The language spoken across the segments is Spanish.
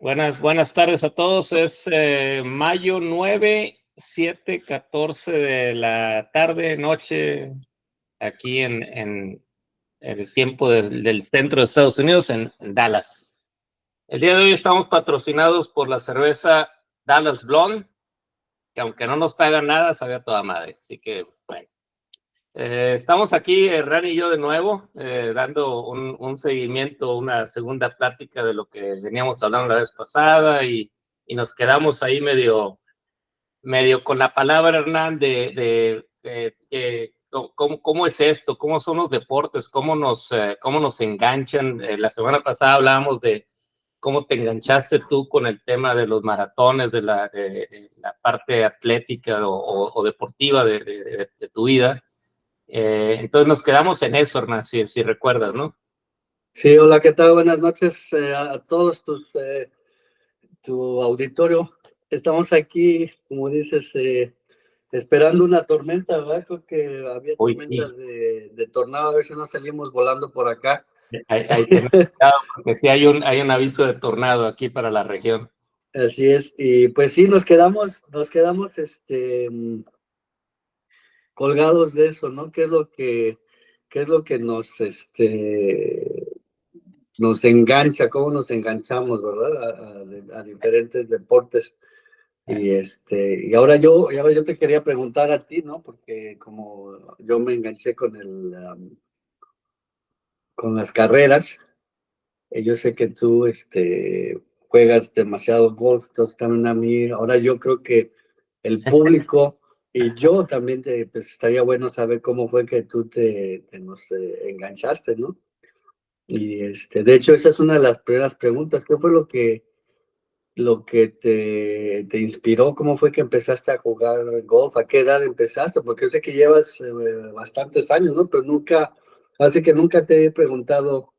Buenas tardes a todos. Es mayo 9, 7:14 de la tarde, noche, aquí en el tiempo del centro de Estados Unidos, en Dallas. El día de hoy estamos patrocinados por la cerveza Dallas Blonde, que aunque no nos pagan nada, sabe a toda madre. Así que, bueno. Estamos aquí, Rani y yo de nuevo, dando un seguimiento, una segunda plática de lo que veníamos hablando la vez pasada y nos quedamos ahí medio con la palabra, Hernán, cómo es esto, cómo son los deportes, cómo nos enganchan. La semana pasada hablábamos de cómo te enganchaste tú con el tema de los maratones, de la parte atlética o deportiva de tu vida. Entonces nos quedamos en eso, Hernán, si recuerdas, ¿no? Sí, hola, ¿qué tal? Buenas noches a todos tu auditorio. Estamos aquí, como dices, esperando una tormenta, ¿verdad? Creo que había Hoy tormentas sí, de tornado, a ver si no salimos volando por acá. hay que tener cuidado porque sí hay un aviso de tornado aquí para la región. Así es, y pues sí, nos quedamos colgados de eso, ¿no? ¿Qué es lo que nos engancha? ¿Cómo nos enganchamos, verdad? A diferentes deportes. Y ahora yo te quería preguntar a ti, ¿no? Porque como yo me enganché con las carreras, yo sé que tú, juegas demasiado golf, entonces también a mí, ahora yo creo que el público y yo también pues estaría bueno saber cómo fue que tú nos enganchaste, ¿no? Y de hecho, esa es una de las primeras preguntas. ¿Qué fue lo que te inspiró? ¿Cómo fue que empezaste a jugar golf? ¿A qué edad empezaste? Porque yo sé que llevas bastantes años, ¿no? Pero así que nunca te he preguntado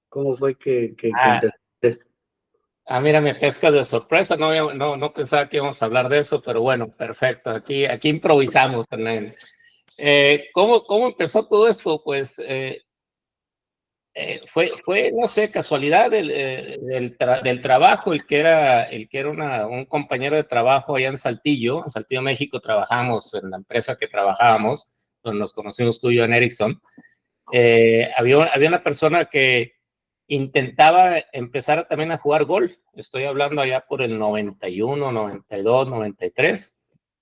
cómo fue que Ah, empezaste. mira, me pesca de sorpresa, no pensaba que íbamos a hablar de eso, pero bueno, perfecto, aquí improvisamos, Hernán. ¿Cómo empezó todo esto? Pues fue, no sé, casualidad del trabajo, el que era un compañero de trabajo allá en Saltillo, México. Trabajamos en la empresa que trabajábamos, donde nos conocimos tú y yo en Ericsson. Había una persona que intentaba empezar también a jugar golf. Estoy hablando allá por el 91, 92, 93,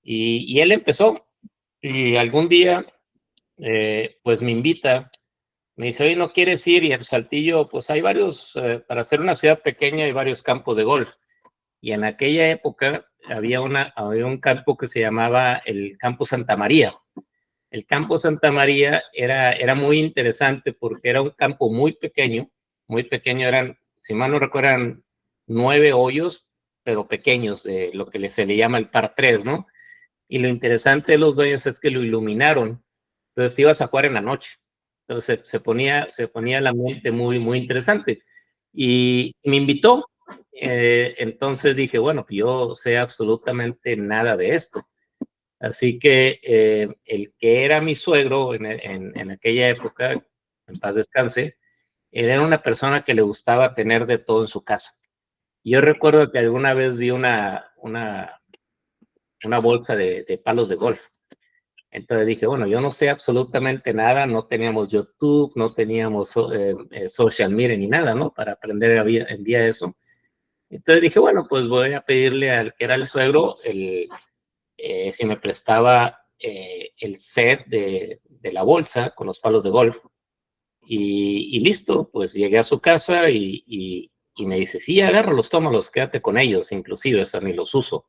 y él empezó, y algún día, pues me invita. Me dice, oye, ¿no quieres ir? Y en Saltillo, pues hay varios, para ser una ciudad pequeña, hay varios campos de golf. Y en aquella época había un campo que se llamaba el Campo Santa María. El Campo Santa María era muy interesante porque era un campo muy pequeño, si mal no recuerdo, eran 9 hoyos, pero pequeños, de lo que se le llama el par 3, ¿no? Y lo interesante de los dueños es que lo iluminaron. Entonces te ibas a jugar en la noche. Entonces se ponía la mente muy interesante. Y me invitó. Entonces dije, bueno, yo sé absolutamente nada de esto. Así que el que era mi suegro en aquella época, en paz descanse, él era una persona que le gustaba tener de todo en su casa. Yo recuerdo que alguna vez vi una bolsa de palos de golf. Entonces dije, bueno, yo no sé absolutamente nada, no teníamos YouTube, no teníamos social media ni nada, ¿no? Para aprender en vía eso. Entonces dije, bueno, pues voy a pedirle al que era el suegro si me prestaba el set de la bolsa con los palos de golf. Y listo, pues llegué a su casa y me dice, sí, agárralos, tómalos, quédate con ellos, inclusive, o sea, ni los uso.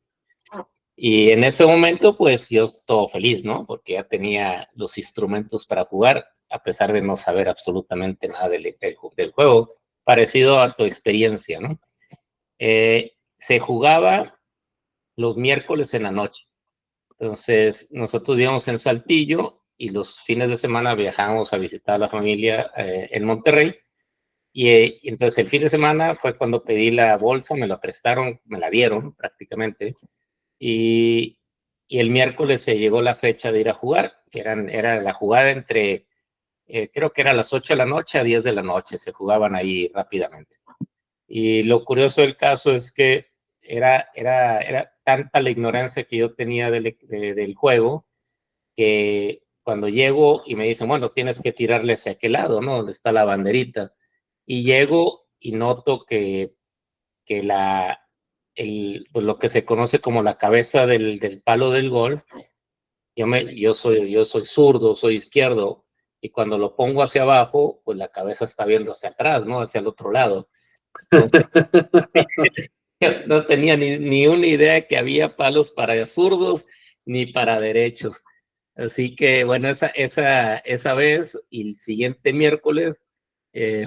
Y en ese momento, pues yo todo feliz, ¿no? Porque ya tenía los instrumentos para jugar, a pesar de no saber absolutamente nada del juego, parecido a tu experiencia, ¿no? Se jugaba los miércoles en la noche. Entonces, nosotros vivíamos en Saltillo y los fines de semana viajábamos a visitar a la familia en Monterrey. Y entonces el fin de semana fue cuando pedí la bolsa, me la prestaron, me la dieron prácticamente. Y, y el miércoles se llegó la fecha de ir a jugar, que era la jugada creo que era a las 8 de la noche a 10 de la noche, se jugaban ahí rápidamente. Y lo curioso del caso es que era tanta la ignorancia que yo tenía del juego, que cuando llego y me dicen, bueno, tienes que tirarle hacia aquel lado, ¿no? Donde está la banderita. Y llego y noto que pues lo que se conoce como la cabeza del palo del golf, yo soy zurdo, soy izquierdo, y cuando lo pongo hacia abajo, pues la cabeza está viendo hacia atrás, ¿no? Hacia el otro lado. Entonces, no tenía ni una idea que había palos para zurdos ni para derechos. Así que, bueno, esa vez y el siguiente miércoles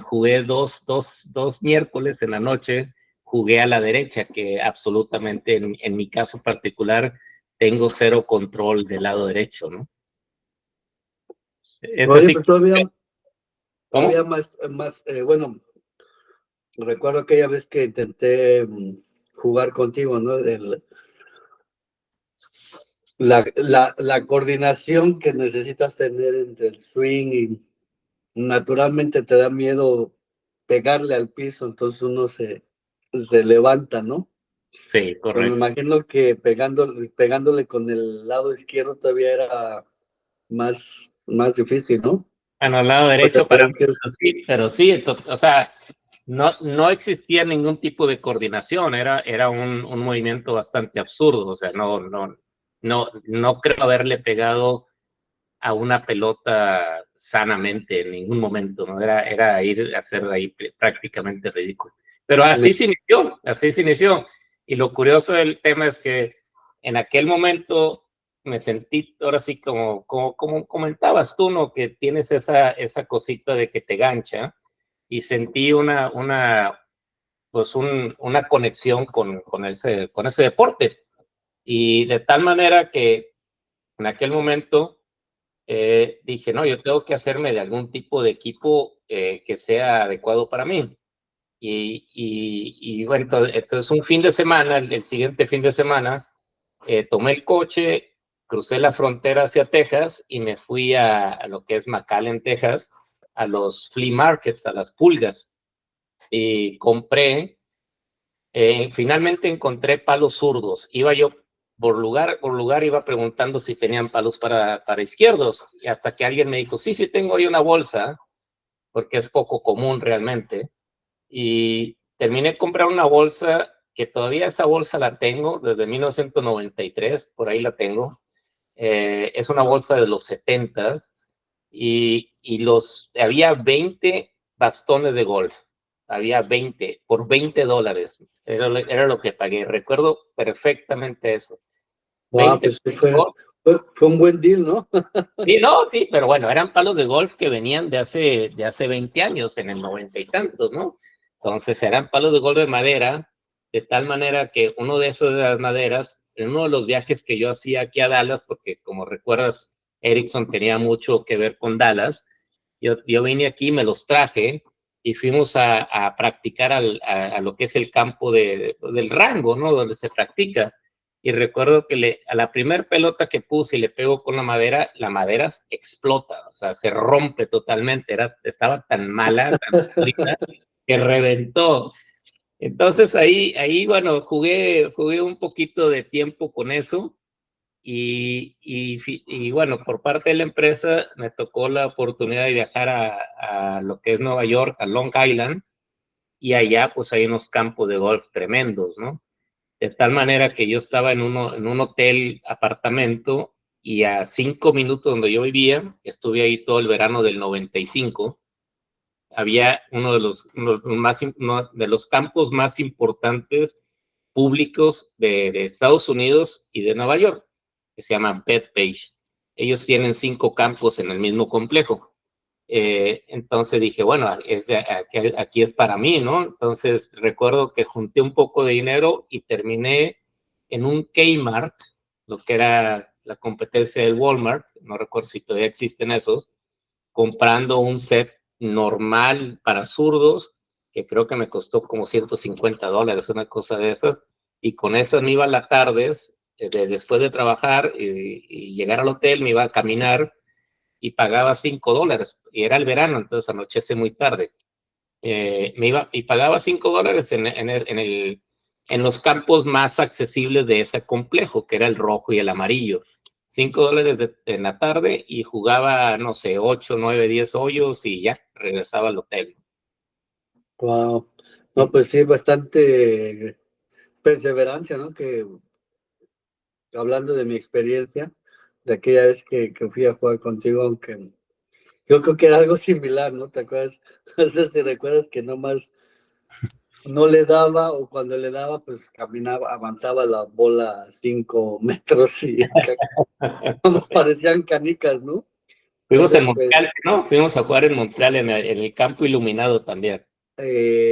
jugué dos miércoles en la noche, jugué a la derecha, que absolutamente en mi caso particular tengo cero control del lado derecho, ¿no? Es Oye, así. pues todavía ¿Cómo? más, bueno, recuerdo aquella vez que intenté jugar contigo, ¿no? La coordinación que necesitas tener entre el swing y naturalmente te da miedo pegarle al piso, entonces uno se levanta, ¿no? Sí, Pero me correcto. imagino que pegándole con el lado izquierdo todavía era más difícil, ¿no? Bueno, al lado Pues derecho para mí, pero sí, o sea, no existía ningún tipo de coordinación, era un movimiento bastante absurdo, o sea, no creo haberle pegado a una pelota sanamente en ningún momento, ¿no? Era ir a hacer ahí prácticamente ridículo. Pero así se inició. Y lo curioso del tema es que en aquel momento me sentí, ahora sí, como comentabas tú, ¿no? Que tienes esa cosita de que te gancha, y sentí una conexión con ese deporte. Y de tal manera que en aquel momento dije, no, yo tengo que hacerme de algún tipo de equipo que sea adecuado para mí. Y bueno, entonces un fin de semana, el siguiente fin de semana, tomé el coche, crucé la frontera hacia Texas y me fui a lo que es McAllen, Texas, a los flea markets, a las pulgas, y compré, finalmente encontré palos zurdos. Iba yo por lugar, iba preguntando si tenían palos para izquierdos, y hasta que alguien me dijo, sí, tengo ahí una bolsa, porque es poco común realmente, y terminé de comprar una bolsa que todavía esa bolsa la tengo desde 1993, por ahí la tengo. Es una bolsa de los 70s, y había 20 bastones de golf, había 20 por $20, era lo que pagué, recuerdo perfectamente eso. wow, 20 pues sí fue un buen deal, ¿no? Sí, no, sí, pero bueno, eran palos de golf que venían de hace 20 años, en el 90 y tantos, ¿no? Entonces eran palos de golf de madera, de tal manera que uno de esos de las maderas, en uno de los viajes que yo hacía aquí a Dallas, porque como recuerdas, Ericsson tenía mucho que ver con Dallas, yo vine aquí, me los traje y fuimos a practicar a lo que es el campo del rango, ¿no? Donde se practica. Y recuerdo que a la primer pelota que puse y le pego con la madera explota, o sea, se rompe totalmente, estaba tan mala, tan frita, que reventó. Entonces bueno, jugué un poquito de tiempo con eso, y bueno, por parte de la empresa me tocó la oportunidad de viajar a lo que es Nueva York, a Long Island, y allá pues hay unos campos de golf tremendos, ¿no? De tal manera que yo estaba en un hotel apartamento, y a 5 minutos donde yo vivía, estuve ahí todo el verano del 95, había uno de los campos más importantes públicos de Estados Unidos y de Nueva York, que se llaman Bethpage. Ellos tienen 5 campos en el mismo complejo. Entonces dije, bueno, aquí es para mí, ¿no? Entonces recuerdo que junté un poco de dinero y terminé en un Kmart, lo que era la competencia del Walmart, no recuerdo si todavía existen esos, comprando un set normal para zurdos, que creo que me costó como $150, una cosa de esas, y con eso me iba a las tardes, después de trabajar y llegar al hotel, me iba a caminar y pagaba $5, y era el verano, entonces anochece muy tarde. me iba y pagaba $5 en los campos más accesibles de ese complejo, que era el rojo y el amarillo. $5 en la tarde y jugaba, no sé, 8, 9, 10 hoyos y ya, regresaba al hotel. Wow. No, pues sí, bastante perseverancia, ¿no? Que hablando de mi experiencia, de aquella vez que fui a jugar contigo, aunque yo creo que era algo similar, ¿no? ¿Te acuerdas? No sé si recuerdas que nomás no le daba, o cuando le daba, pues caminaba, avanzaba la bola 5 metros y como parecían canicas, ¿no? Fuimos en Entonces, pues, Montreal, ¿no? Fuimos a jugar en Montreal en el campo iluminado también.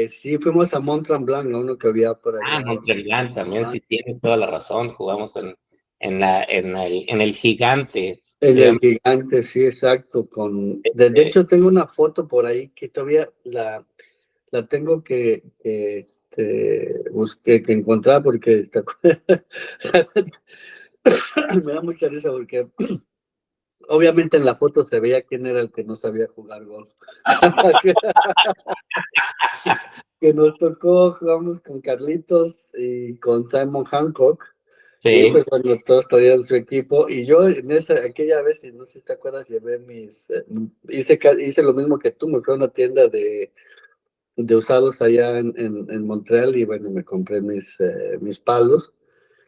sí, fuimos a Mont Tremblant, ¿no? Uno que había por Ah, allá. Montreal también, Ajá. sí tienes toda la razón. Jugamos en el Gigante, En se el llama. gigante, sí, exacto. De hecho, tengo una foto por ahí que todavía la tengo que encontrar porque está, me da mucha risa porque obviamente en la foto se veía quién era el que no sabía jugar golf. Que nos tocó, jugamos con Carlitos y con Simon Hancock. Y Sí. pues bueno, todos traían su equipo. Y yo aquella vez, y no sé si te acuerdas, llevé hice lo mismo que tú, me fui a una tienda de usados allá en Montreal y bueno, me compré mis palos,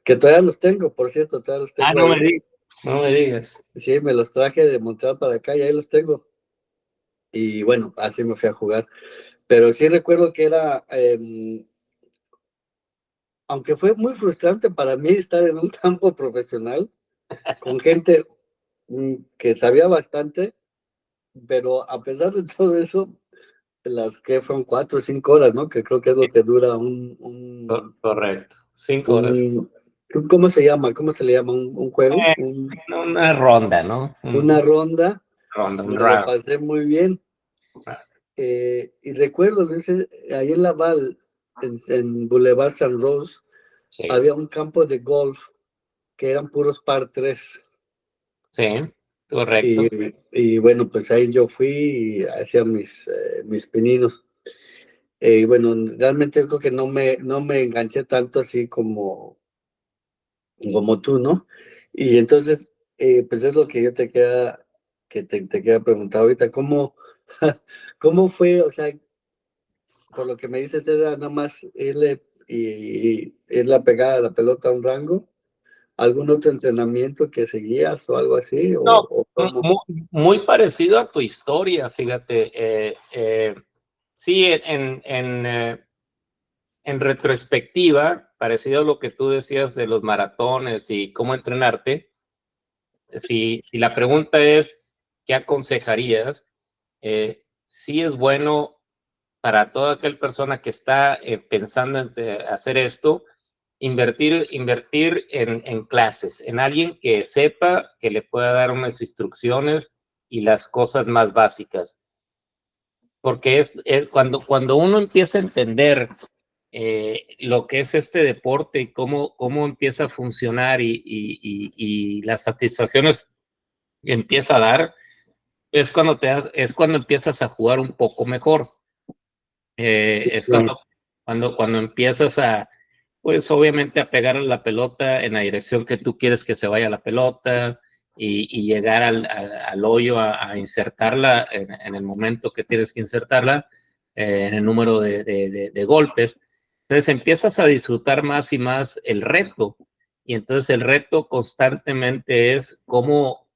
que todavía los tengo, por cierto, todavía los Ah, tengo no me ahí. digas, no me digas. Sí, me los traje de Montreal para acá y ahí los tengo. Y bueno, así me fui a jugar. Pero sí recuerdo que era, aunque fue muy frustrante para mí estar en un campo profesional con gente que sabía bastante, pero a pesar de todo eso, las que fueron 4 o 5 horas, ¿no? Que creo que es lo que dura Correcto, 5 horas. un ¿cómo se llama? ¿Cómo se le llama? ¿Un juego? Eh, una ronda, ¿no? Una ronda. Ronda, un Me lo round. pasé muy bien. Y recuerdo, Luis, ahí en Laval, en Boulevard San Rose, Sí, había un campo de golf que eran puros par 3. sí, correcto. Y bueno, pues ahí yo fui y hacía mis pininos. Bueno, realmente creo que no me enganché tanto así como tú, ¿no? Y entonces, pues es lo que yo te queda preguntar ahorita, ¿cómo fue? O sea, por lo que me dices, era nada más irle a pegar a la pelota a un rango. ¿Algún otro entrenamiento que seguías o algo así? ¿O, No, o cómo? muy parecido a tu historia, fíjate. Sí, en retrospectiva, parecido a lo que tú decías de los maratones y cómo entrenarte, si la pregunta es, ¿qué aconsejarías? Sí es bueno para toda aquella persona que está pensando en hacer esto, invertir en clases, en alguien que sepa, que le pueda dar unas instrucciones y las cosas más básicas. Porque cuando uno empieza a entender lo que es este deporte y cómo empieza a funcionar y las satisfacciones que empieza a dar, es cuando empiezas a jugar un poco mejor. Es Claro. cuando empiezas pues obviamente a pegar la pelota en la dirección que tú quieres que se vaya la pelota y llegar al hoyo a insertarla en el momento que tienes que insertarla, en el número de golpes. Entonces empiezas a disfrutar más y más el reto. Y entonces el reto constantemente es cómo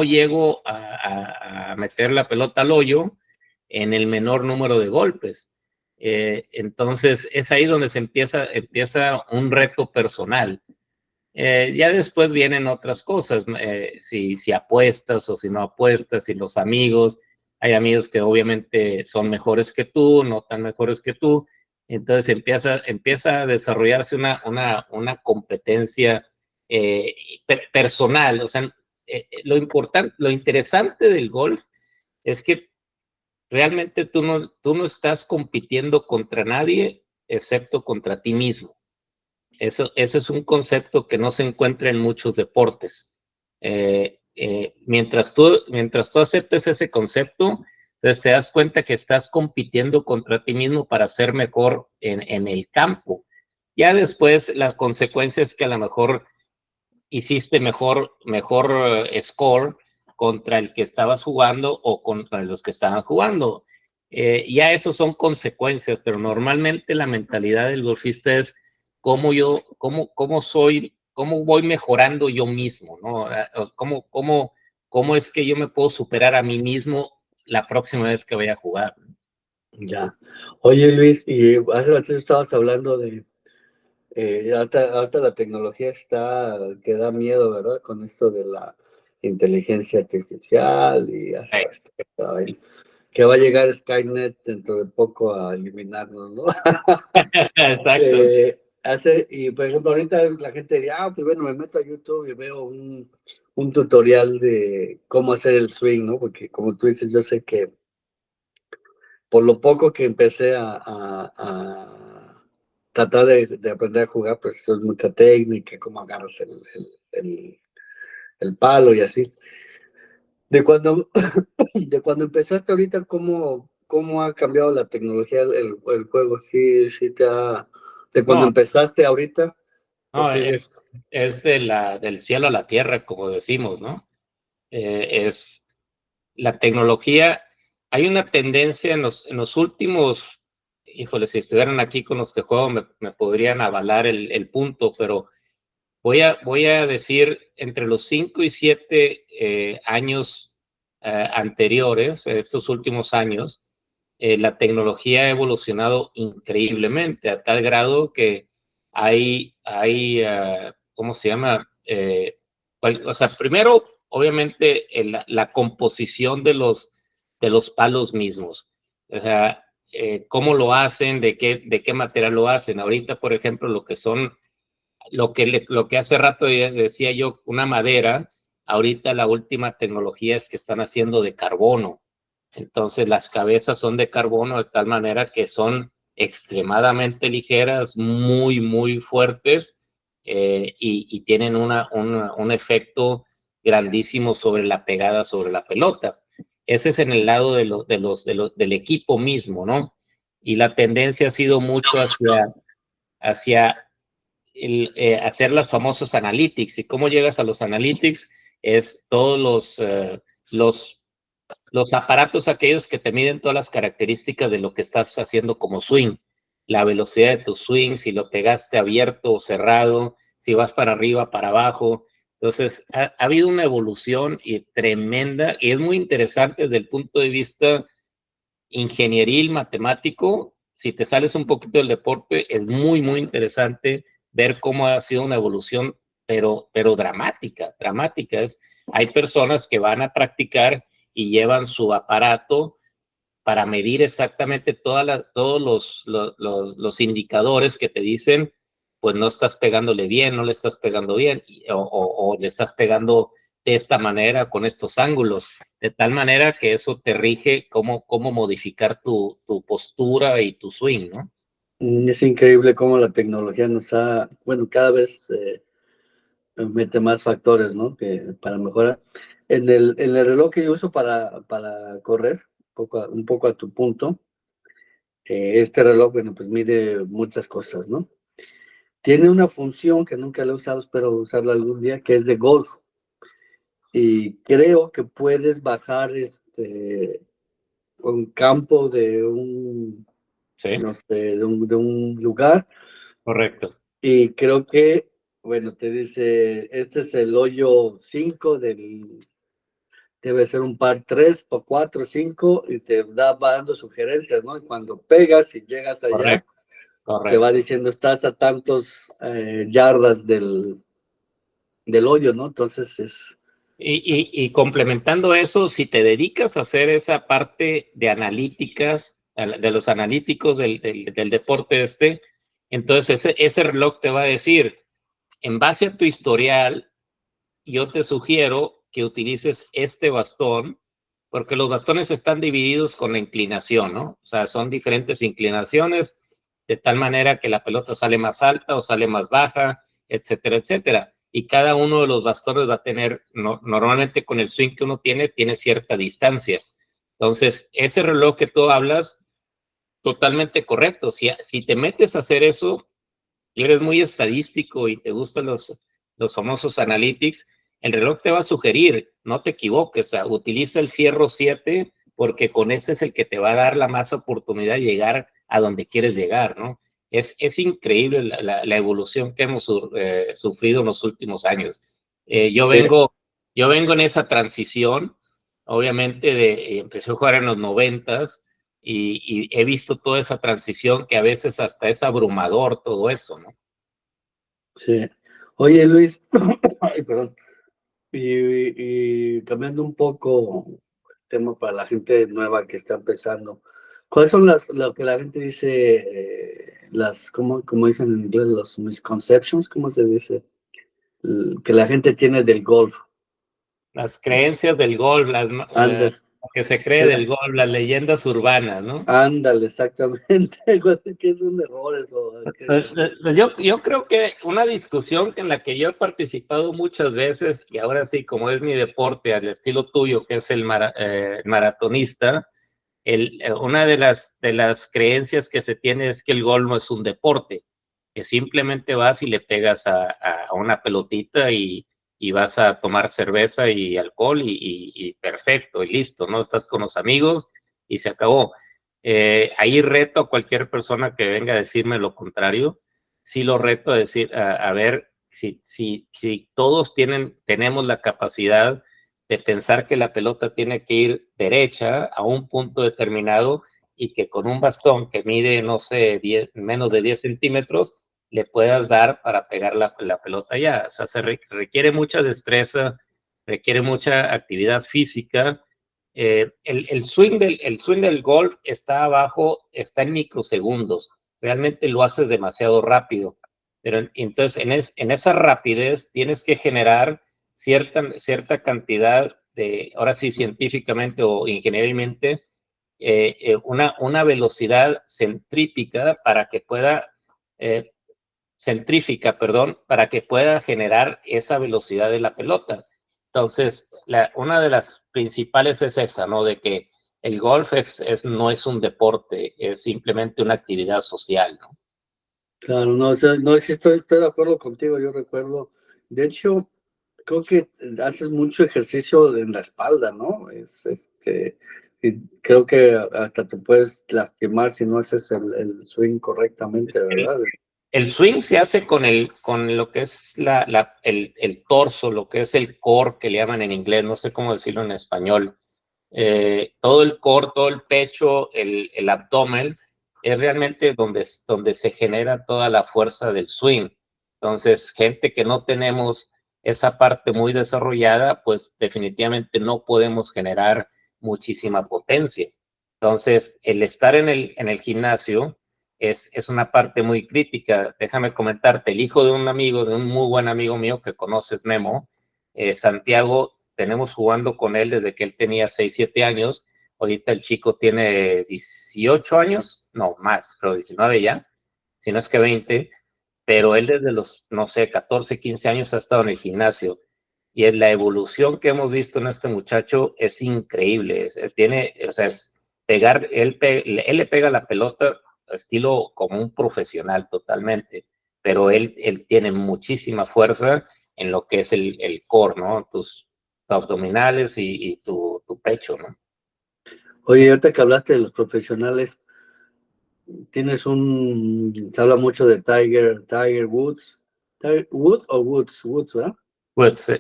llego a meter la pelota al hoyo en el menor número de golpes. Entonces es ahí donde se empieza un reto personal. Ya después vienen otras cosas, si apuestas o si no apuestas, si los amigos, hay amigos que obviamente son mejores que tú, no tan mejores que tú, entonces empieza a desarrollarse una competencia personal, o sea, lo interesante del golf es que realmente tú no estás compitiendo contra nadie excepto contra ti mismo. Eso es un concepto que no se encuentra en muchos deportes. Mientras tú aceptes ese concepto, Entonces te das cuenta que estás compitiendo contra ti mismo para ser mejor en el campo. Ya después la consecuencia es que a lo mejor hiciste mejor score contra el que estabas jugando o contra los que estaban jugando. Ya eso son consecuencias, pero normalmente la mentalidad del golfista es cómo soy, cómo voy mejorando yo mismo, ¿no? Cómo es que yo me puedo superar a mí mismo la próxima vez que vaya a jugar. Ya. Oye, Luis, y hace rato estabas hablando de, ahorita la tecnología que da miedo, ¿verdad? Con esto de la inteligencia artificial y ya sabes, que va a llegar Skynet dentro de poco a eliminarnos, ¿no? Exacto. Y por ejemplo, ahorita la gente diría, pues bueno, me meto a YouTube y veo un tutorial de cómo hacer el swing, ¿no? Porque como tú dices, yo sé que por lo poco que empecé a tratar de aprender a jugar, pues eso es mucha técnica, cómo agarras el palo y así. De cuando, de cuando empezaste ahorita, ¿cómo ha cambiado la tecnología el juego? Sí de cuando No, empezaste ahorita, ¿o no, sigues? es del cielo a la tierra, como decimos, ¿no? Es la tecnología, hay una tendencia en los últimos, híjole, si estuvieran aquí con los que juego me podrían avalar el punto, pero voy a decir entre los 5 y 7 años anteriores, estos últimos años, la tecnología ha evolucionado increíblemente a tal grado que ¿cómo se llama? O sea, primero, obviamente, la composición de los palos mismos. O sea, cómo lo hacen, de qué material lo hacen. Ahorita, por ejemplo, lo que hace rato decía yo, una madera, ahorita la última tecnología es que están haciendo de carbono. Entonces las cabezas son de carbono de tal manera que son extremadamente ligeras, muy fuertes y tienen un efecto grandísimo sobre la pegada sobre la pelota. Ese es en el lado del equipo mismo, ¿no? Y la tendencia ha sido mucho hacia hacer los famosos analytics. ¿Y cómo llegas a los analytics? Es todos los, los aparatos aquellos que te miden todas las características de lo que estás haciendo como swing. La velocidad de tu swing, si lo pegaste abierto o cerrado, si vas para arriba, para abajo. Entonces, ha habido una evolución tremenda y es muy interesante desde el punto de vista ingenieril, matemático. Si te sales un poquito del deporte, es muy interesante ver cómo ha sido una evolución, pero dramática. Hay personas que van a practicar y llevan su aparato para medir exactamente todos los indicadores que te dicen, pues no estás pegándole bien, no le estás pegando bien, o le estás pegando de esta manera, con estos ángulos, de tal manera que eso te rige cómo modificar tu postura y tu swing, ¿no? Es increíble cómo la tecnología bueno, cada vez mete más factores, ¿no? Que para mejorar. En el reloj que yo uso para correr, un poco a tu punto, este reloj, bueno, pues mide muchas cosas, ¿no? Tiene una función que nunca la he usado, espero usarla algún día, que es de golf. Y creo que puedes bajar un campo Sí, no sé, de un lugar. correcto, Y creo que, bueno, te dice, este es el hoyo 5 debe ser un par 3 o 4 5 y va dando sugerencias, ¿no? Y cuando pegas y llegas allá, correcto, te va correcto. diciendo, estás a tantos yardas del hoyo, ¿no? Entonces Y complementando eso, si te dedicas a hacer esa parte de analíticas, de los analíticos del deporte entonces ese reloj te va a decir, en base a tu historial, yo te sugiero que utilices este bastón, porque los bastones están divididos con la inclinación, ¿no? O sea, son diferentes inclinaciones, de tal manera que la pelota sale más alta o sale más baja, etcétera, etcétera. Y cada uno de los bastones va a tener, normalmente con el swing que uno tiene cierta distancia. Entonces, ese reloj que tú hablas, totalmente correcto. Si te metes a hacer eso y eres muy estadístico y te gustan los famosos analytics, el reloj te va a sugerir, no te equivoques, o sea, utiliza el fierro 7 porque con ese es el que te va a dar la más oportunidad de llegar a donde quieres llegar, ¿no? Es increíble la evolución que hemos sufrido en los últimos años. Yo Sí. vengo en esa transición, obviamente, empecé a jugar en los 90s y he visto toda esa transición que a veces hasta es abrumador todo eso, ¿no? Sí. Oye, Luis, ay, perdón. Y cambiando un poco el tema para la gente nueva que está empezando, ¿cuáles son lo que la gente dice, como dicen en inglés, los misconceptions, cómo se dice, que la gente tiene del golf? Las creencias del golf, Ándale, lo que se cree del golf, las leyendas urbanas, ¿no? ándale, exactamente. ¿Qué es un error eso? Yo creo que una discusión en la que yo he participado muchas veces, y ahora sí, como es mi deporte, al estilo tuyo, que es el maratonista, una de las creencias que se tiene es que el golf no es un deporte, que simplemente vas y le pegas a una pelotita y vas a tomar cerveza y alcohol y perfecto, y listo, ¿no? Estás con los amigos y se acabó. Ahí reto a cualquier persona que venga a decirme lo contrario. Sí lo reto a decir, a ver, si todos tenemos la capacidad de pensar que la pelota tiene que ir derecha a un punto determinado y que con un bastón que mide, no sé, menos de 10 centímetros, le puedas dar para pegar la pelota ya. O sea, requiere mucha destreza, requiere mucha actividad física. El swing del golf está abajo, está en microsegundos. Realmente lo haces demasiado rápido. Pero entonces en esa rapidez tienes que generar cierta cantidad de, ahora sí, científicamente o ingenierilmente, una velocidad eh, centrífica, perdón, para que pueda generar esa velocidad de la pelota. Entonces, una de las principales es esa, ¿no? De que el golf no es un deporte, es simplemente una actividad social, ¿no? Claro, no, o sea, no, sí estoy de acuerdo contigo, yo recuerdo, de hecho, creo que haces mucho ejercicio en la espalda, ¿no? Y creo que hasta te puedes lastimar si no haces el swing correctamente, El, ¿verdad? el swing se hace con lo que es el torso, lo que es el core, que le llaman en inglés, no sé cómo decirlo en español. Todo el core, todo el pecho, el abdomen, es realmente donde se genera toda la fuerza del swing. Entonces, gente que no tenemos esa parte muy desarrollada, pues definitivamente no podemos generar muchísima potencia. Entonces, el estar en el gimnasio es una parte muy crítica. Déjame comentarte, el hijo de un amigo, de un muy buen amigo mío que conoces, Memo, Santiago, tenemos jugando con él desde que él tenía 6 7 años. Ahorita el chico tiene 18 años, no más, pero 19 ya, si no es que 20, pero él desde los, no sé, 14 15 años ha estado en el gimnasio. Y es la evolución que hemos visto en este muchacho es increíble. Tiene, o sea, es pegar, él le pega la pelota estilo como un profesional totalmente, pero él tiene muchísima fuerza en lo que es el core, ¿no? Tus abdominales y tu pecho, ¿no? Oye, ahorita que hablaste de los profesionales, se habla mucho de Tiger Woods, Woods, ¿verdad? Woods,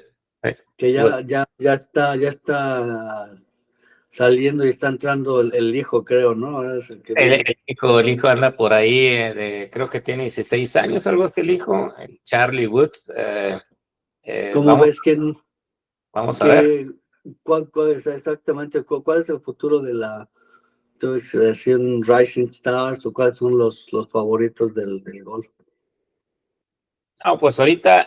Que Woods. ya está saliendo y está entrando el hijo, creo, ¿no? Ahora es el que viene. El hijo anda por ahí, creo que tiene 16 años, algo así el hijo, el Charlie Woods. ¿Cómo ves Vamos a ver. que cuál es exactamente, cuál es el futuro de entonces, decir un Rising Stars o cuáles son los favoritos del golf? No, pues ahorita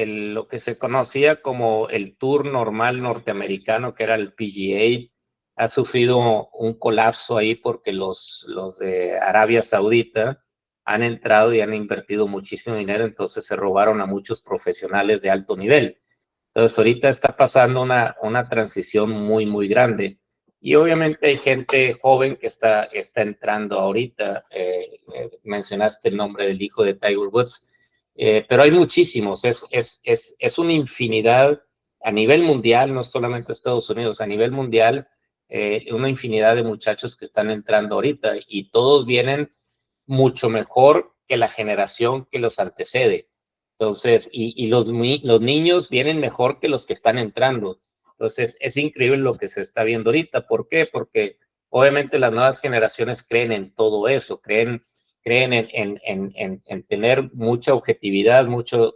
lo que se conocía como el Tour normal norteamericano, que era el PGA, ha sufrido un colapso ahí porque los de Arabia Saudita han entrado y han invertido muchísimo dinero, entonces se robaron a muchos profesionales de alto nivel. Entonces ahorita está pasando una transición muy, muy grande. Y obviamente hay gente joven que está entrando ahorita. Mencionaste el nombre del hijo de Tiger Woods, pero hay muchísimos. Es una infinidad a nivel mundial, no solamente Estados Unidos, a nivel mundial, una infinidad de muchachos que están entrando ahorita y todos vienen mucho mejor que la generación que los antecede. Entonces, y los niños vienen mejor que los que están entrando. Entonces, es increíble lo que se está viendo ahorita. ¿Por qué? Porque obviamente las nuevas generaciones creen en todo eso, creen en tener mucha objetividad, mucho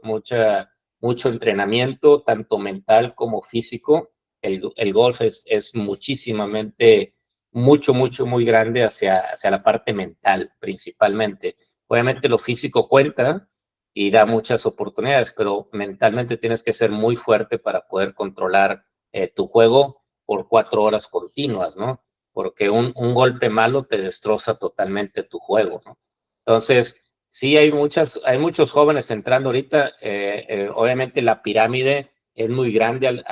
entrenamiento, tanto mental como físico. El golf es muchísimamente, muy grande hacia la parte mental, principalmente. Obviamente lo físico cuenta, y da muchas oportunidades, pero mentalmente tienes que ser muy fuerte para poder controlar tu juego por 4 horas continuas, ¿no? Porque un golpe malo te destroza totalmente tu juego, ¿no? Entonces, sí hay muchos jóvenes entrando ahorita. Obviamente la pirámide es muy grande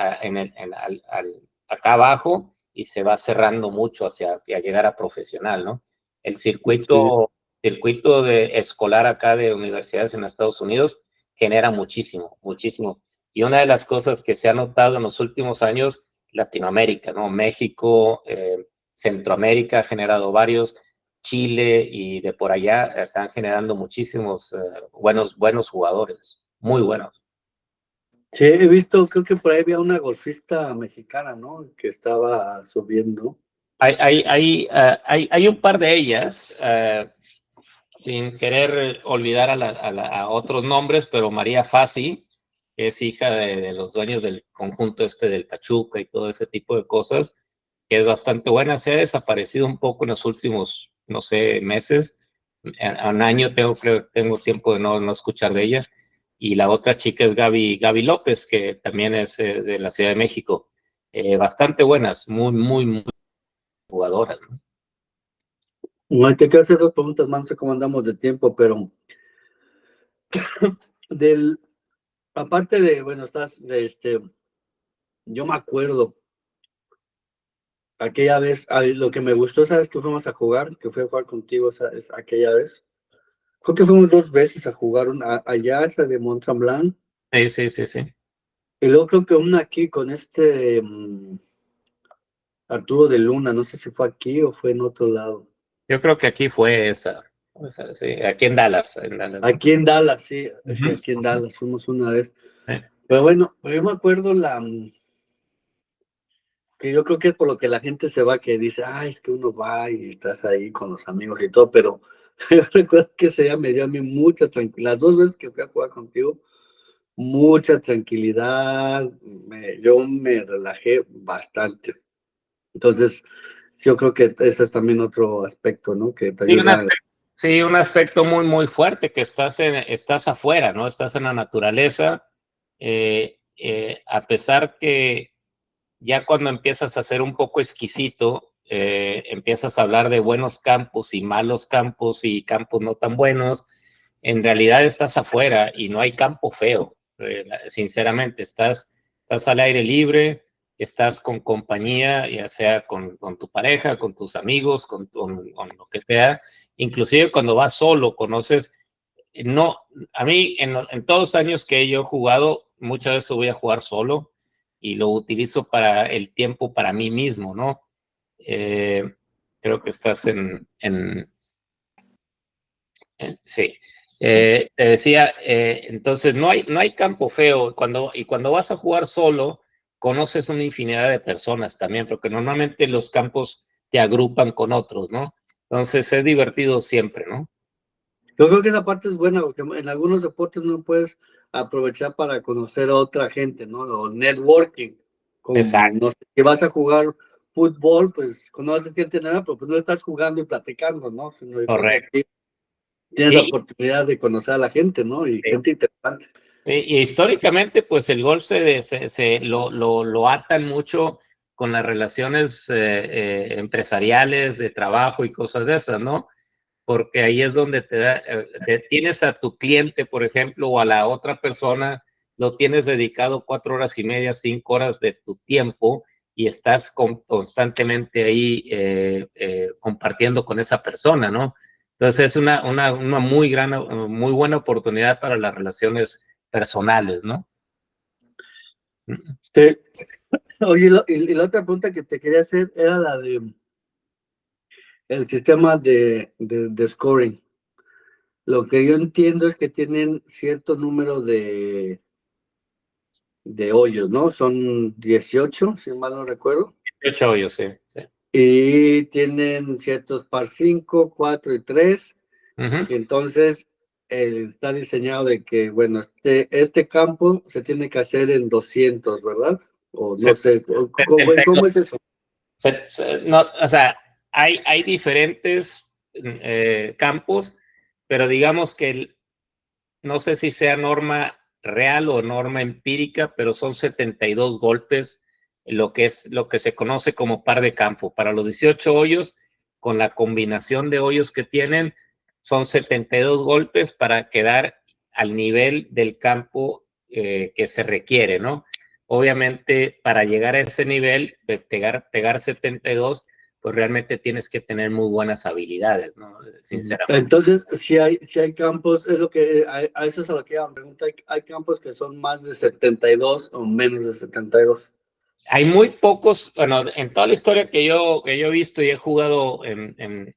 acá abajo y se va cerrando mucho hacia llegar a profesional, ¿no? El Sí. circuito de escolar acá de universidades en Estados Unidos genera muchísimo, muchísimo. Y una de las cosas que se ha notado en los últimos años, Latinoamérica, ¿no? México, Centroamérica ha generado varios, Chile y de por allá están generando muchísimos buenos jugadores, muy buenos. Sí, he visto, creo que por ahí había una golfista mexicana, ¿no? Que estaba subiendo. Hay un par de ellas, sin querer olvidar a otros nombres, pero María Fassi, que es hija de los dueños del conjunto del Pachuca y todo ese tipo de cosas, que es bastante buena. Se ha desaparecido un poco en los últimos, no sé, meses. A un año tengo tiempo de no escuchar de ella. Y la otra chica es Gaby López, que también es de la Ciudad de México. Bastante buenas, muy jugadoras, ¿no? No, te quiero hacer dos preguntas más, no sé cómo andamos de tiempo, pero del, aparte de, bueno, yo me acuerdo aquella vez, lo que me gustó, ¿sabes? Que fuimos a jugar, que fui a jugar contigo, ¿sabes? Aquella vez. Creo que fuimos 2 veces a jugar, allá, esa de Mont Tremblant, Sí. y luego creo que una aquí con Arturo de Luna, no sé si fue aquí o fue en otro lado. Yo creo que aquí fue esa, sí, aquí en Dallas, ¿no? Aquí en Dallas, sí, sí, Ujú. aquí en Dallas, fuimos una vez. Sí. Pero bueno, pues yo me acuerdo que yo creo que es por lo que la gente se va, que dice, ay, es que uno va y estás ahí con los amigos y todo, pero yo recuerdo que ese día me dio a mí mucha tranquilidad. Las 2 veces que fui a jugar contigo, mucha tranquilidad, yo me relajé bastante. Entonces, yo creo que ese es también otro aspecto, ¿no? Que te Sí, ayuda. sí, un aspecto muy fuerte, que estás afuera, ¿no? Estás en la naturaleza, a pesar que ya cuando empiezas a ser un poco exquisito, empiezas a hablar de buenos campos y malos campos y campos no tan buenos. En realidad estás afuera y no hay campo feo. Sinceramente, estás al aire libre, estás con compañía, ya sea con tu pareja, con tus amigos, con lo que sea. Inclusive cuando vas solo, conoces, no, a mí en todos los años que yo he jugado, muchas veces voy a jugar solo y lo utilizo para el tiempo para mí mismo, ¿no? Eh, Creo que estás sí. Te decía, entonces no hay campo feo. Cuando vas a jugar solo, conoces una infinidad de personas también, porque normalmente los campos te agrupan con otros, ¿no? Entonces es divertido siempre, ¿no? Yo creo que esa parte es buena, porque en algunos deportes no puedes aprovechar para conocer a otra gente, ¿no? O networking, como, Exacto, no sé, si vas a jugar fútbol, pues conoces gente nueva, pero pues no estás jugando y platicando, ¿no? Sino yo creo que correcto. aquí tienes la Y, oportunidad de conocer a la gente, ¿no? Y y- gente interesante. y históricamente, pues el golf lo atan mucho con las relaciones empresariales, de trabajo y cosas de esas, ¿no? Porque ahí es donde tienes a tu cliente, por ejemplo, o a la otra persona lo tienes dedicado 4 horas y media, 5 horas de tu tiempo y estás constantemente ahí compartiendo con esa persona, ¿no? Entonces es una muy buena oportunidad para las relaciones personales, ¿no? Sí. Oye, y la otra pregunta que te quería hacer era la de el sistema de scoring. Lo que yo entiendo es que tienen cierto número de hoyos, ¿no? Son 18 si mal no recuerdo. 8 hoyos, sí, sí. Y tienen ciertos par 5, 4 y 3. Uh-huh. Y entonces está diseñado de que, bueno, este campo se tiene que hacer en 200, ¿verdad? O no sé, ¿cómo es eso? No, o sea, hay diferentes campos, pero digamos que no sé si sea norma real o norma empírica, pero son 72 golpes, lo que se conoce como par de campo. Para los 18 hoyos, con la combinación de hoyos que tienen, son 72 golpes para quedar al nivel del campo que se requiere, ¿no? Obviamente, para llegar a ese nivel, pegar 72, pues realmente tienes que tener muy buenas habilidades, ¿no? Sinceramente. Entonces, si hay campos, es lo que, a eso es a lo que iba a preguntar, hay campos que son más de 72 o menos de 72. Hay muy pocos, bueno, en toda la historia que yo he visto y he jugado en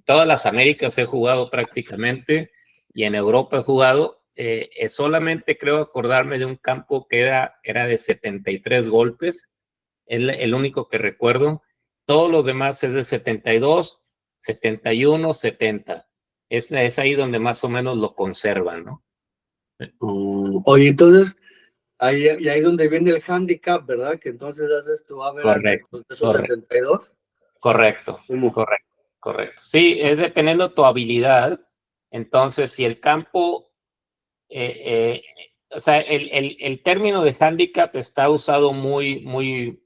todas las Américas he jugado prácticamente y en Europa he jugado, solamente creo acordarme de un campo que era de 73 golpes, es el único que recuerdo. Todos los demás es de 72, 71, 70. Es ahí donde más o menos lo conservan, ¿no? Oye, entonces, ahí, y ahí es donde viene el handicap, ¿verdad? Que entonces haces tu average de Correcto, esos correcto. 72. Correcto, ¿Cómo? correcto, correcto. Sí, es dependiendo de tu habilidad. Entonces, si el campo, o sea, el término de handicap está usado muy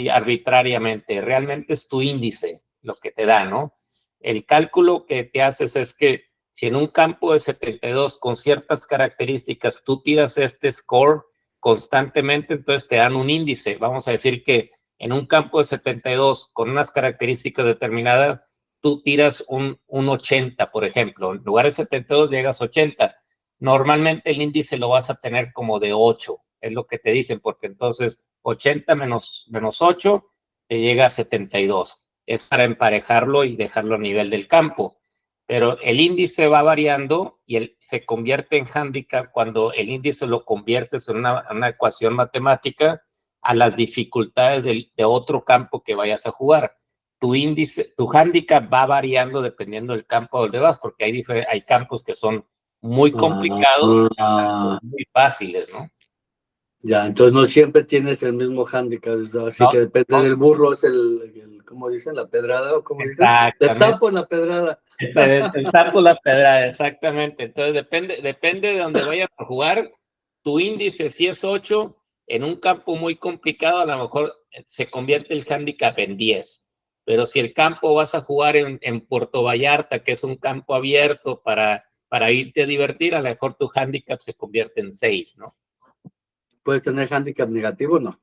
arbitrariamente. Realmente es tu índice lo que te da, ¿no? El cálculo que te haces es que si en un campo de 72 con ciertas características tú tiras este score constantemente, entonces te dan un índice. Vamos a decir que en un campo de 72 con unas características determinadas, tú tiras un 80, por ejemplo. En lugar de 72 llegas a 80. Normalmente el índice lo vas a tener como de 8, es lo que te dicen, porque entonces 80 menos 8 te llega a 72. Es para emparejarlo y dejarlo a nivel del campo. Pero el índice va variando y se convierte en handicap cuando el índice lo conviertes en una ecuación matemática a las dificultades de otro campo que vayas a jugar. Tu handicap va variando dependiendo del campo donde vas, porque hay campos que son muy complicados, Ah, muy fáciles, ¿no? ya, entonces no siempre tienes el mismo handicap, así No, que depende no, del burro, es ¿cómo dicen? La pedrada, o ¿cómo dicen? Te exactamente. tapo en la pedrada. El sapo la pedrada, exactamente. Entonces depende de donde vayas a jugar. Tu índice, si es 8, en un campo muy complicado, a lo mejor se convierte el handicap en 10. Pero si el campo vas a jugar en Puerto Vallarta, que es un campo abierto para irte a divertir, a lo mejor tu handicap se convierte en 6, ¿no? ¿Puedes tener handicap negativo? No.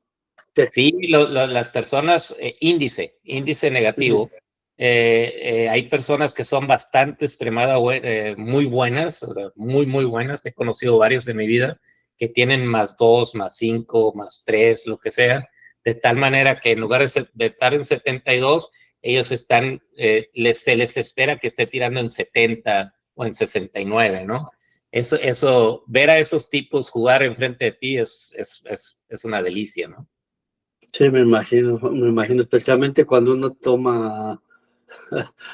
Sí, las personas, índice negativo. Hay personas que son bastante muy buenas, o sea, muy buenas. He conocido varios de mi vida que tienen +2, +5, +3, lo que sea, de tal manera que en lugar de estar en 72, ellos se les espera que esté tirando en 70 o en 69, ¿no? Ver a esos tipos jugar enfrente de ti es una delicia, ¿no? Sí, me imagino, especialmente cuando uno toma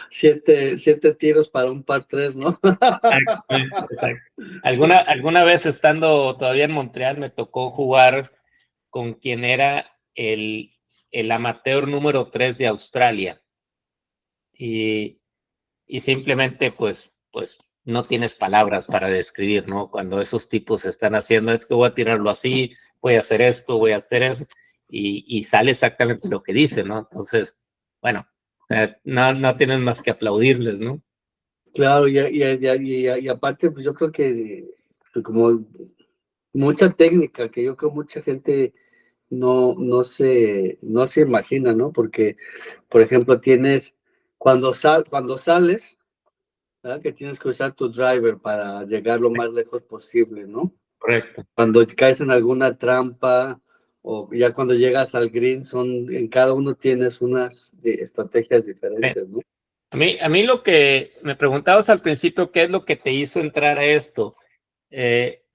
siete tiros para un par tres, ¿no? Exacto. Alguna vez estando todavía en Montreal me tocó jugar con quien era el amateur número 3 de Australia y, y simplemente pues no tienes palabras para describir, ¿no? Cuando esos tipos están haciendo, es que voy a tirarlo así, voy a hacer esto, voy a hacer eso, y sale exactamente lo que dice, ¿no? Entonces, bueno, no tienes más que aplaudirles, ¿no? Claro, y aparte, pues yo creo que como mucha técnica que yo creo mucha gente no se imagina, ¿no? Porque, por ejemplo, cuando sales, ¿verdad? Que tienes que usar tu driver para llegar lo más lejos posible, ¿no? Correcto. Cuando caes en alguna trampa o ya cuando llegas al green, en cada uno tienes unas estrategias diferentes, ¿no? A mí lo que me preguntabas al principio, ¿qué es lo que te hizo entrar a esto?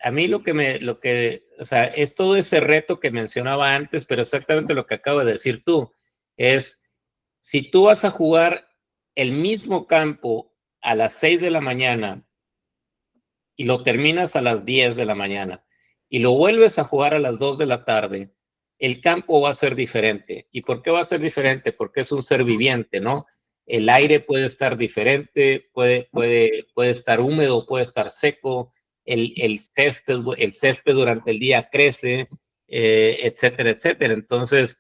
A mí o sea, es todo ese reto que mencionaba antes, pero exactamente lo que acabo de decir tú, es si tú vas a jugar el mismo campo a las 6 de la mañana y lo terminas a las 10 de la mañana y lo vuelves a jugar a las 2 de la tarde, el campo va a ser diferente. ¿Y por qué va a ser diferente? Porque es un ser viviente, ¿no? El aire puede estar diferente, puede estar húmedo, puede estar seco, el césped durante el día crece, etcétera, etcétera. Entonces,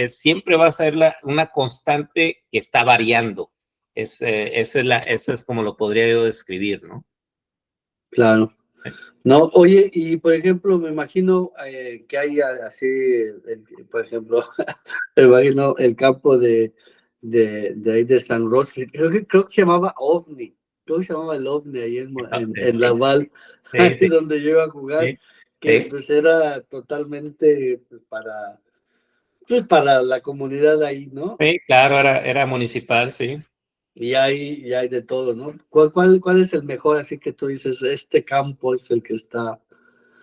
siempre va a ser una constante que está variando. Esa es como lo podría yo describir, ¿no? Claro. No, oye, y por ejemplo, me imagino que hay así, por ejemplo, me imagino el campo de ahí de San Roque, creo que se llamaba OVNI, creo que se llamaba el OVNI ahí en Sí, Laval, sí, ahí sí, donde yo iba a jugar, sí, que sí, pues era totalmente para la comunidad ahí, ¿no? sí, claro, era municipal, sí. Y hay de todo, ¿no? ¿Cuál es el mejor? Así que tú dices, este campo es el que está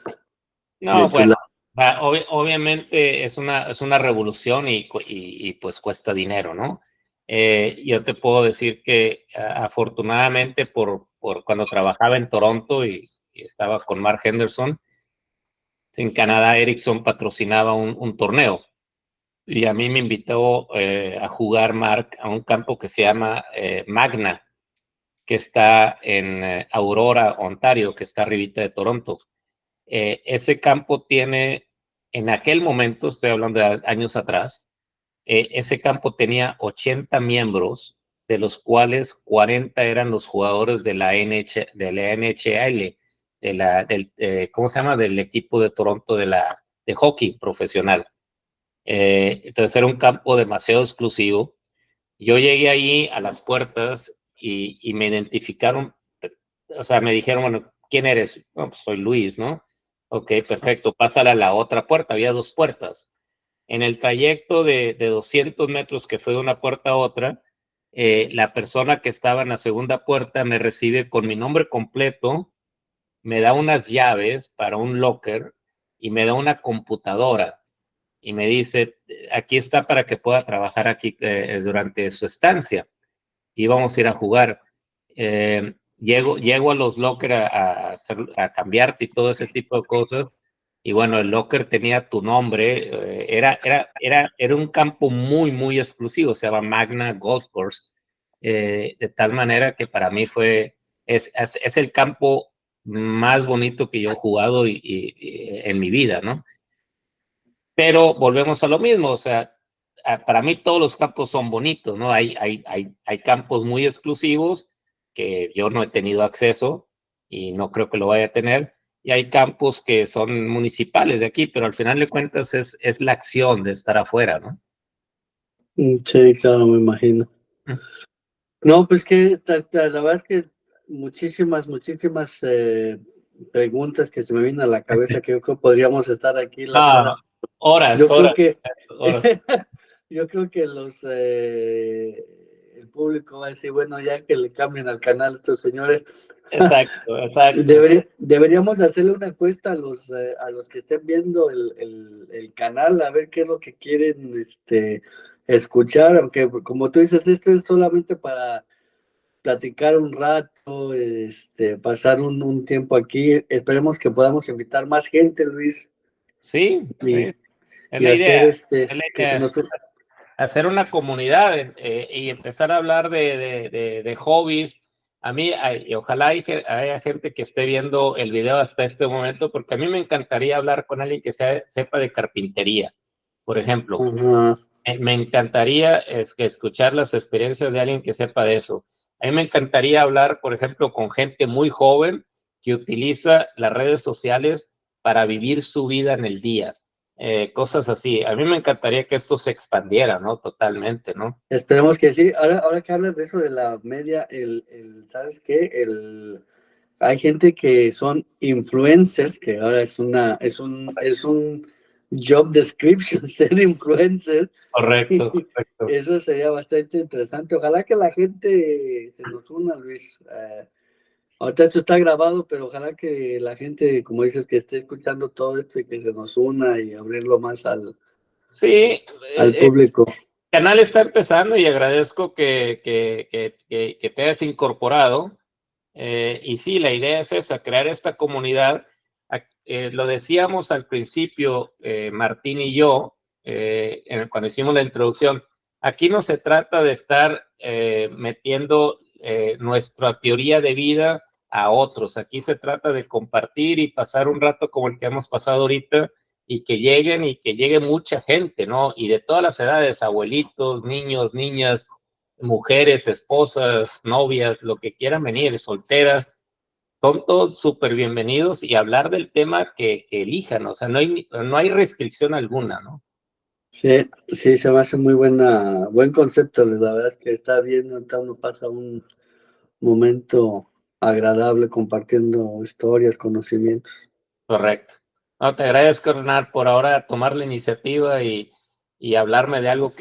de No, tu bueno, lado. obviamente es una revolución y pues cuesta dinero, ¿no? Yo te puedo decir que afortunadamente por cuando trabajaba en Toronto y estaba con Mark Henderson, en Canadá Ericsson patrocinaba un torneo y a mí me invitó a jugar Mark a un campo que se llama Magna, que está en Aurora, Ontario, que está arribita de Toronto. Ese campo tiene, en aquel momento, estoy hablando de años atrás, ese campo tenía 80 miembros, de los cuales 40 eran los jugadores de la NHL, ¿cómo se llama? Del equipo de Toronto de hockey profesional. Entonces era un campo demasiado exclusivo. Yo llegué ahí a las puertas y me identificaron, o sea, me dijeron, bueno, ¿quién eres? No, pues soy Luis, ¿no? Ok, perfecto, pásale a la otra puerta, había dos puertas. En el trayecto de 200 metros que fue de una puerta a otra, la persona que estaba en la segunda puerta me recibe con mi nombre completo, me da unas llaves para un locker y me da una computadora y me dice, aquí está para que pueda trabajar aquí durante su estancia. Y vamos a ir a jugar. Llego a los locker a cambiarte y todo ese tipo de cosas. Y bueno, el locker tenía tu nombre. Era un campo muy, muy exclusivo. Se llama Magna Golf Course. De tal manera que para mí es el campo más bonito que yo he jugado en mi vida, ¿no? Pero volvemos a lo mismo, o sea, para mí todos los campos son bonitos, ¿no? Hay campos muy exclusivos que yo no he tenido acceso y no creo que lo vaya a tener, y hay campos que son municipales de aquí, pero al final de cuentas es la acción de estar afuera, ¿no? Sí, claro, me imagino. Mm. No, pues que la verdad es que muchísimas preguntas que se me vienen a la cabeza que yo creo podríamos estar aquí las horas. No, horas, Yo creo horas, que horas. yo creo que el público va a decir, bueno, ya que le cambien al canal a estos señores, Exacto, exacto. deberíamos hacerle una encuesta a los que estén viendo el canal, a ver qué es lo que quieren escuchar, aunque como tú dices, esto es solamente para platicar un rato, pasar un tiempo aquí. Esperemos que podamos invitar más gente, Luis, Sí, y, sí, es y la hacer idea. Es la que se idea. nos... Hacer una comunidad y empezar a hablar de hobbies. A mí, y ojalá haya gente que esté viendo el video hasta este momento, porque a mí me encantaría hablar con alguien que sepa de carpintería, por ejemplo. Ajá. Me encantaría que escuchar las experiencias de alguien que sepa de eso. A mí me encantaría hablar, por ejemplo, con gente muy joven que utiliza las redes sociales para vivir su vida en el día. Cosas así. A mí me encantaría que esto se expandiera, ¿no? Totalmente, ¿no? Esperemos que sí. Ahora que hablas de eso de la media, ¿sabes qué? Hay gente que son influencers, que ahora es un job description, ser influencer. Correcto, correcto. Eso sería bastante interesante. Ojalá que la gente se nos una, Luis. Ahorita esto está grabado, pero ojalá que la gente, como dices, que esté escuchando todo esto y que se nos una y abrirlo más Sí, al público. el canal está empezando y agradezco que te hayas incorporado. Y sí, la idea es esa, crear esta comunidad. Lo decíamos al principio, Martín y yo, cuando hicimos la introducción, aquí no se trata de estar metiendo nuestra teoría de vida a otros, aquí se trata de compartir y pasar un rato como el que hemos pasado ahorita y que llegue mucha gente, ¿no? Y de todas las edades, abuelitos, niños, niñas, mujeres, esposas, novias, lo que quieran venir, solteras, son todos súper bienvenidos y hablar del tema que elijan, o sea, no hay restricción alguna, ¿no? Sí, sí, se me hace buen concepto, Luis. La verdad es que está bien, ahorita uno pasa un momento agradable compartiendo historias, conocimientos. Correcto. No, te agradezco, Hernán, por ahora tomar la iniciativa y hablarme de algo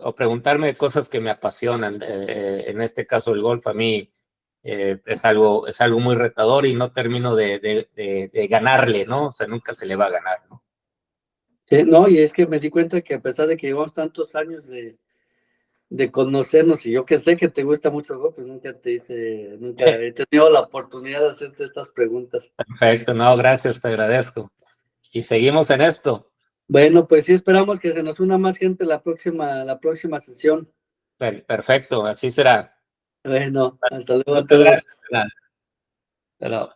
o preguntarme de cosas que me apasionan. En este caso, el golf a mí es algo muy retador y no termino de ganarle, ¿no? O sea, nunca se le va a ganar, ¿no? Sí, no, y es que me di cuenta que a pesar de que llevamos tantos años de conocernos, y yo que sé que te gusta mucho el golf, pues nunca he tenido la oportunidad de hacerte estas preguntas. Perfecto, no, gracias, te agradezco. Y seguimos en esto. Bueno, pues sí esperamos que se nos una más gente la próxima sesión. Perfecto, así será. Bueno, hasta luego a Muchas todos. gracias, Hernán. Hasta luego.